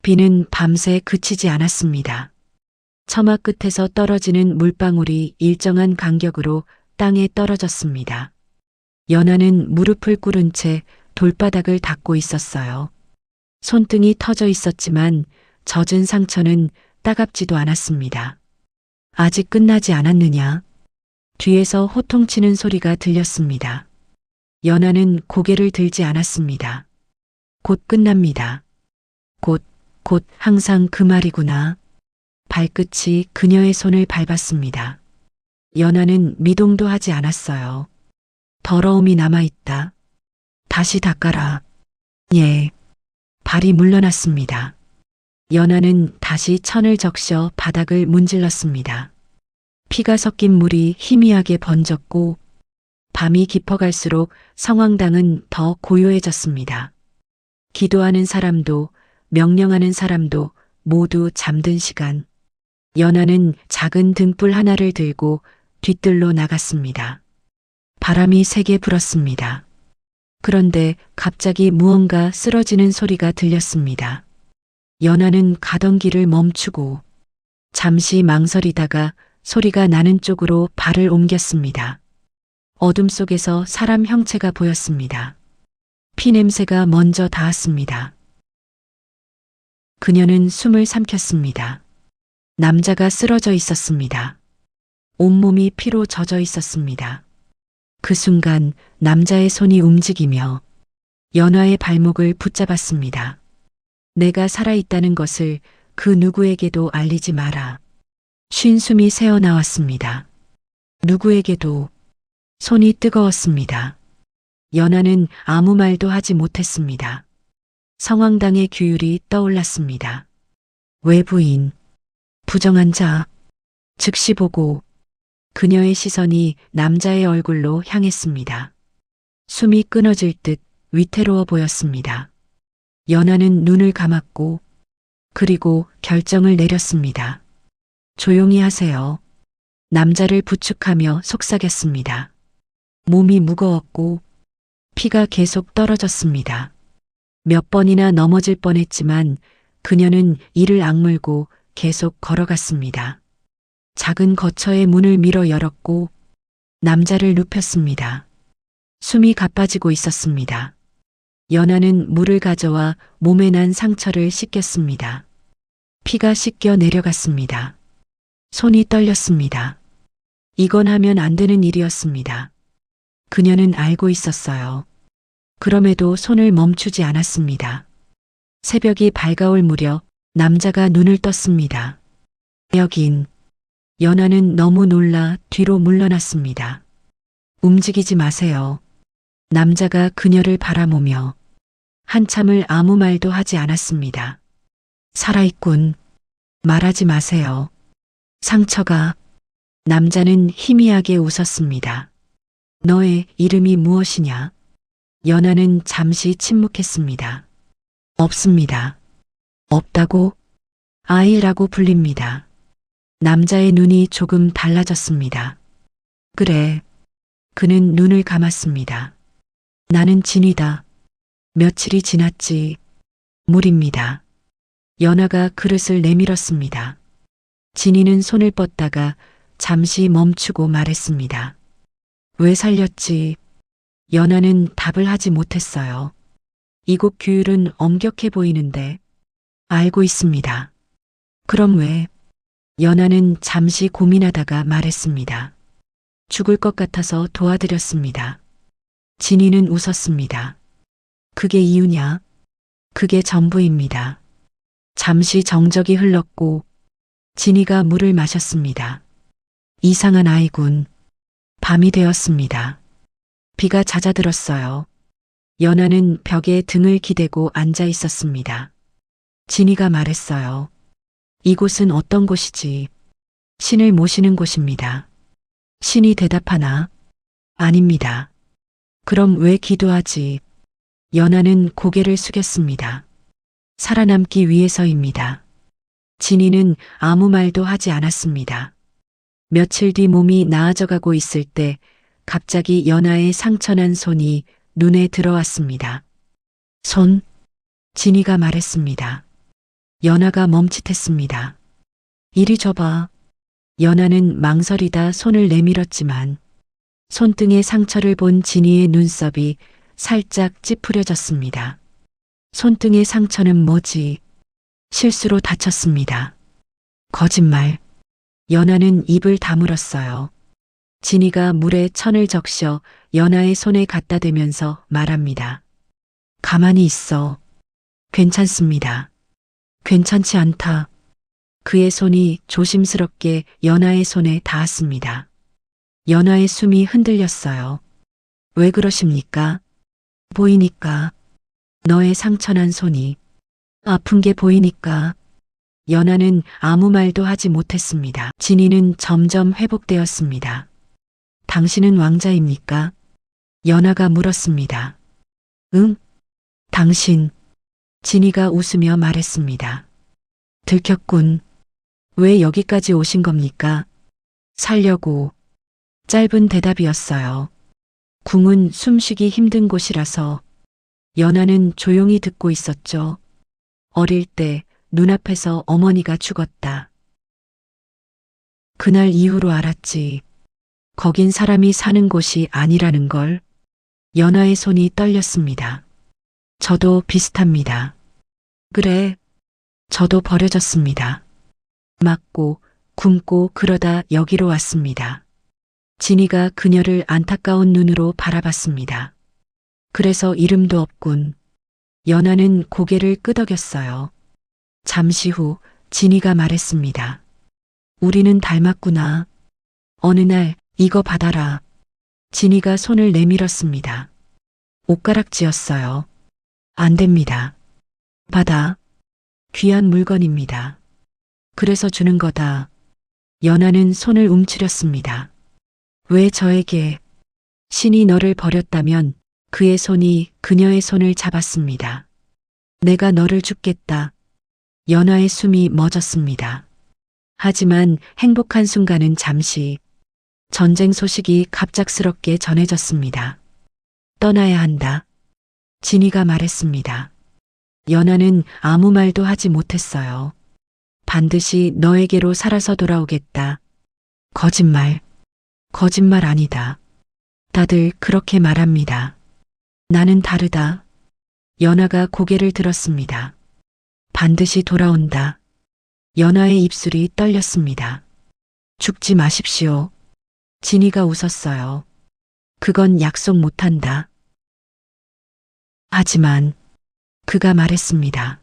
비는 밤새 그치지 않았습니다. 처마 끝에서 떨어지는 물방울이 일정한 간격으로 땅에 떨어졌습니다. 연아는 무릎을 꿇은 채 돌바닥을 닦고 있었어요. 손등이 터져 있었지만 젖은 상처는 따갑지도 않았습니다. 아직 끝나지 않았느냐? 뒤에서 호통치는 소리가 들렸습니다. 연아는 고개를 들지 않았습니다. 곧 끝납니다. 곧 항상 그 말이구나. 발끝이 그녀의 손을 밟았습니다. 연아는 미동도 하지 않았어요. 더러움이 남아있다. 다시 닦아라. 예. 발이 물러났습니다. 연아는 다시 천을 적셔 바닥을 문질렀습니다. 피가 섞인 물이 희미하게 번졌고 밤이 깊어갈수록 성황당은 더 고요해졌습니다. 기도하는 사람도 명령하는 사람도 모두 잠든 시간. 연아는 작은 등불 하나를 들고 뒤뜰로 나갔습니다. 바람이 세게 불었습니다. 그런데 갑자기 무언가 쓰러지는 소리가 들렸습니다. 연아는 가던 길을 멈추고 잠시 망설이다가 소리가 나는 쪽으로 발을 옮겼습니다. 어둠 속에서 사람 형체가 보였습니다. 피 냄새가 먼저 닿았습니다. 그녀는 숨을 삼켰습니다. 남자가 쓰러져 있었습니다. 온몸이 피로 젖어 있었습니다. 그 순간 남자의 손이 움직이며 연아의 발목을 붙잡았습니다. 내가 살아있다는 것을 그 누구에게도 알리지 마라. 쉰 숨이 새어나왔습니다. 누구에게도. 손이 뜨거웠습니다. 연아는 아무 말도 하지 못했습니다. 성황당의 규율이 떠올랐습니다. 외부인, 부정한 자, 즉시 보고. 그녀의 시선이 남자의 얼굴로 향했습니다. 숨이 끊어질 듯 위태로워 보였습니다. 연아는 눈을 감았고 그리고 결정을 내렸습니다. 조용히 하세요. 남자를 부축하며 속삭였습니다. 몸이 무거웠고 피가 계속 떨어졌습니다. 몇 번이나 넘어질 뻔했지만 그녀는 이를 악물고 계속 걸어갔습니다. 작은 거처의 문을 밀어 열었고 남자를 눕혔습니다. 숨이 가빠지고 있었습니다. 연아는 물을 가져와 몸에 난 상처를 씻겼습니다. 피가 씻겨 내려갔습니다. 손이 떨렸습니다. 이건 하면 안 되는 일이었습니다. 그녀는 알고 있었어요. 그럼에도 손을 멈추지 않았습니다. 새벽이 밝아올 무렵 남자가 눈을 떴습니다. 여긴. 연아는 너무 놀라 뒤로 물러났습니다. 움직이지 마세요. 남자가 그녀를 바라보며 한참을 아무 말도 하지 않았습니다. 살아있군. 말하지 마세요. 상처가. 남자는 희미하게 웃었습니다. 너의 이름이 무엇이냐? 연아는 잠시 침묵했습니다. 없습니다. 없다고? 아이라고 불립니다. 남자의 눈이 조금 달라졌습니다. 그래. 그는 눈을 감았습니다. 나는 진이다. 며칠이 지났지. 물입니다. 연아가 그릇을 내밀었습니다. 진이는 손을 뻗다가 잠시 멈추고 말했습니다. 왜 살렸지? 연아는 답을 하지 못했어요. 이곳 규율은 엄격해 보이는데. 알고 있습니다. 그럼 왜? 연아는 잠시 고민하다가 말했습니다. 죽을 것 같아서 도와드렸습니다. 진이는 웃었습니다. 그게 이유냐? 그게 전부입니다. 잠시 정적이 흘렀고 진이가 물을 마셨습니다. 이상한 아이군. 밤이 되었습니다. 비가 잦아들었어요. 연아는 벽에 등을 기대고 앉아 있었습니다. 진이가 말했어요. 이곳은 어떤 곳이지? 신을 모시는 곳입니다. 신이 대답하나? 아닙니다. 그럼 왜 기도하지? 연아는 고개를 숙였습니다. 살아남기 위해서입니다. 진이는 아무 말도 하지 않았습니다. 며칠 뒤 몸이 나아져가고 있을 때 갑자기 연아의 상처난 손이 눈에 들어왔습니다. 손? 진이가 말했습니다. 연하가 멈칫했습니다. 이리 줘봐. 연하는 망설이다 손을 내밀었지만 손등의 상처를 본 진이의 눈썹이 살짝 찌푸려졌습니다. 손등의 상처는 뭐지? 실수로 다쳤습니다. 거짓말. 연하는 입을 다물었어요. 진이가 물에 천을 적셔 연하의 손에 갖다 대면서 말합니다. 가만히 있어. 괜찮습니다. 괜찮지 않다. 그의 손이 조심스럽게 연하의 손에 닿았습니다. 연하의 숨이 흔들렸어요. 왜 그러십니까? 보이니까. 너의 상처난 손이 아픈 게 보이니까. 연하는 아무 말도 하지 못했습니다. 진이는 점점 회복되었습니다. 당신은 왕자입니까? 연하가 물었습니다. 응? 당신. 진이가 웃으며 말했습니다. 들켰군. 왜 여기까지 오신 겁니까? 살려고. 짧은 대답이었어요. 궁은 숨쉬기 힘든 곳이라서. 연하는 조용히 듣고 있었죠. 어릴 때 눈앞에서 어머니가 죽었다. 그날 이후로 알았지. 거긴 사람이 사는 곳이 아니라는 걸. 연하의 손이 떨렸습니다. 저도 비슷합니다. 그래. 저도 버려졌습니다. 맞고 굶고 그러다 여기로 왔습니다. 진이가 그녀를 안타까운 눈으로 바라봤습니다. 그래서 이름도 없군. 연하는 고개를 끄덕였어요. 잠시 후 진이가 말했습니다. 우리는 닮았구나. 어느 날 이거 받아라. 진이가 손을 내밀었습니다. 옷가락지였어요. 안 됩니다. 받아. 귀한 물건입니다. 그래서 주는 거다. 연하는 손을 움츠렸습니다. 왜 저에게? 신이 너를 버렸다면 그의 손이 그녀의 손을 잡았습니다. 내가 너를 죽겠다. 연하의 숨이 멎었습니다. 하지만 행복한 순간은 잠시. 전쟁 소식이 갑작스럽게 전해졌습니다. 떠나야 한다. 진이가 말했습니다. 연하는 아무 말도 하지 못했어요. 반드시 너에게로 살아서 돌아오겠다. 거짓말. 거짓말 아니다. 다들 그렇게 말합니다. 나는 다르다. 연하가 고개를 들었습니다. 반드시 돌아온다. 연하의 입술이 떨렸습니다. 죽지 마십시오. 진이가 웃었어요. 그건 약속 못한다. 하지만 그가 말했습니다.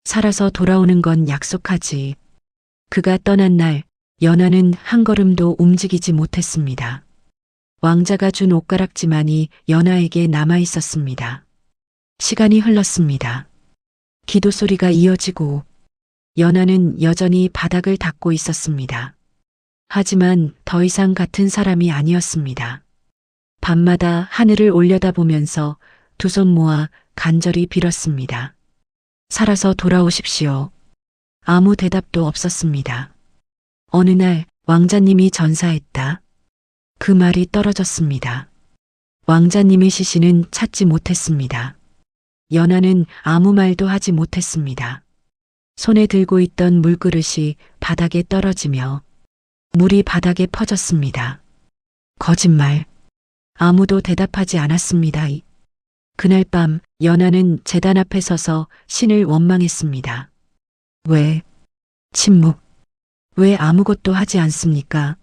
살아서 돌아오는 건 약속하지. 그가 떠난 날 연하는 한 걸음도 움직이지 못했습니다. 왕자가 준 옷가락지만이 연하에게 남아 있었습니다. 시간이 흘렀습니다. 기도 소리가 이어지고 연하는 여전히 바닥을 닦고 있었습니다. 하지만 더 이상 같은 사람이 아니었습니다. 밤마다 하늘을 올려다보면서 두 손 모아 간절히 빌었습니다. 살아서 돌아오십시오. 아무 대답도 없었습니다. 어느 날 왕자님이 전사했다. 그 말이 떨어졌습니다. 왕자님의 시신은 찾지 못했습니다. 연하는 아무 말도 하지 못했습니다. 손에 들고 있던 물그릇이 바닥에 떨어지며 물이 바닥에 퍼졌습니다. 거짓말. 아무도 대답하지 않았습니다. 그날 밤 연하는 제단 앞에 서서 신을 원망했습니다. 왜? 침묵. 왜 아무것도 하지 않습니까?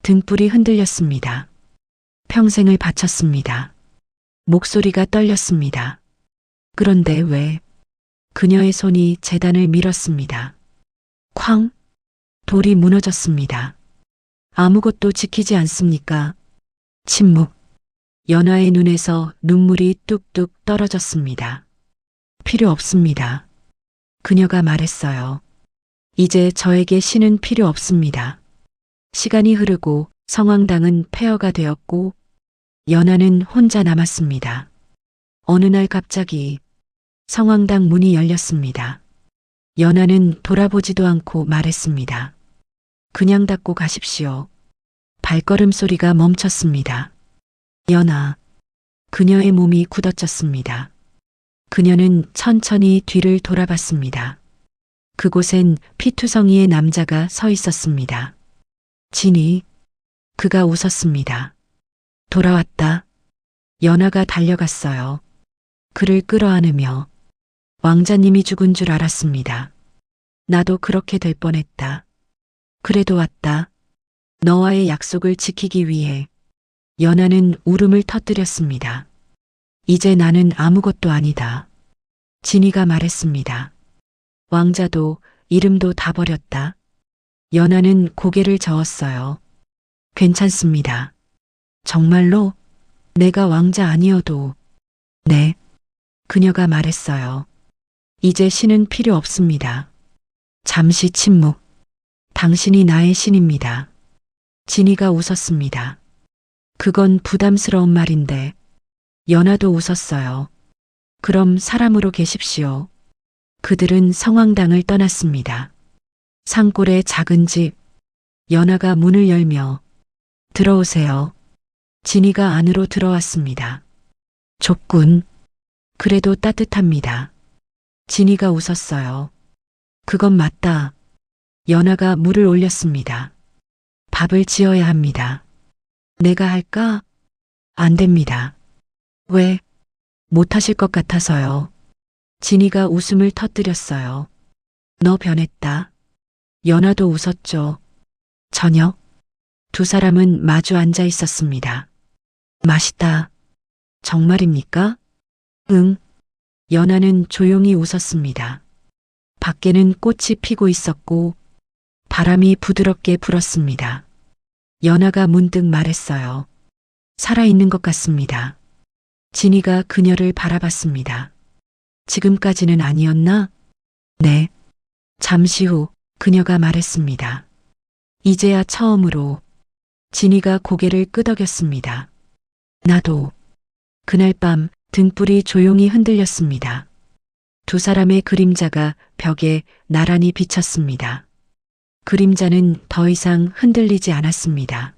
등불이 흔들렸습니다. 평생을 바쳤습니다. 목소리가 떨렸습니다. 그런데 왜? 그녀의 손이 제단을 밀었습니다. 쾅! 돌이 무너졌습니다. 아무것도 지키지 않습니까? 침묵. 연하의 눈에서 눈물이 뚝뚝 떨어졌습니다. 필요 없습니다. 그녀가 말했어요. 이제 저에게 신은 필요 없습니다. 시간이 흐르고 성황당은 폐허가 되었고 연하는 혼자 남았습니다. 어느 날 갑자기 성황당 문이 열렸습니다. 연하는 돌아보지도 않고 말했습니다. 그냥 닫고 가십시오. 발걸음 소리가 멈췄습니다. 연하. 그녀의 몸이 굳어졌습니다. 그녀는 천천히 뒤를 돌아봤습니다. 그곳엔 피투성이의 남자가 서 있었습니다. 진이, 그가 웃었습니다. 돌아왔다. 연하가 달려갔어요. 그를 끌어안으며 왕자님이 죽은 줄 알았습니다. 나도 그렇게 될 뻔했다. 그래도 왔다. 너와의 약속을 지키기 위해. 연하는 울음을 터뜨렸습니다. 이제 나는 아무것도 아니다. 진이가 말했습니다. 왕자도 이름도 다 버렸다. 연하는 고개를 저었어요. 괜찮습니다. 정말로? 내가 왕자 아니어도. 네. 그녀가 말했어요. 이제 신은 필요 없습니다. 잠시 침묵. 당신이 나의 신입니다. 진이가 웃었습니다. 그건 부담스러운 말인데. 연하도 웃었어요. 그럼 사람으로 계십시오. 그들은 성황당을 떠났습니다. 산골의 작은 집. 연하가 문을 열며 들어오세요. 진이가 안으로 들어왔습니다. 좁군. 그래도 따뜻합니다. 진이가 웃었어요. 그건 맞다. 연하가 물을 올렸습니다. 밥을 지어야 합니다. 내가 할까? 안 됩니다. 왜? 못하실 것 같아서요. 진이가 웃음을 터뜨렸어요. 너 변했다. 연하도 웃었죠. 저녁. 두 사람은 마주 앉아 있었습니다. 맛있다. 정말입니까? 응. 연하는 조용히 웃었습니다. 밖에는 꽃이 피고 있었고 바람이 부드럽게 불었습니다. 연하가 문득 말했어요. 살아있는 것 같습니다. 진이가 그녀를 바라봤습니다. 지금까지는 아니었나? 네. 잠시 후 그녀가 말했습니다. 이제야 처음으로. 진이가 고개를 끄덕였습니다. 나도. 그날 밤 등불이 조용히 흔들렸습니다. 두 사람의 그림자가 벽에 나란히 비쳤습니다. 그림자는 더 이상 흔들리지 않았습니다.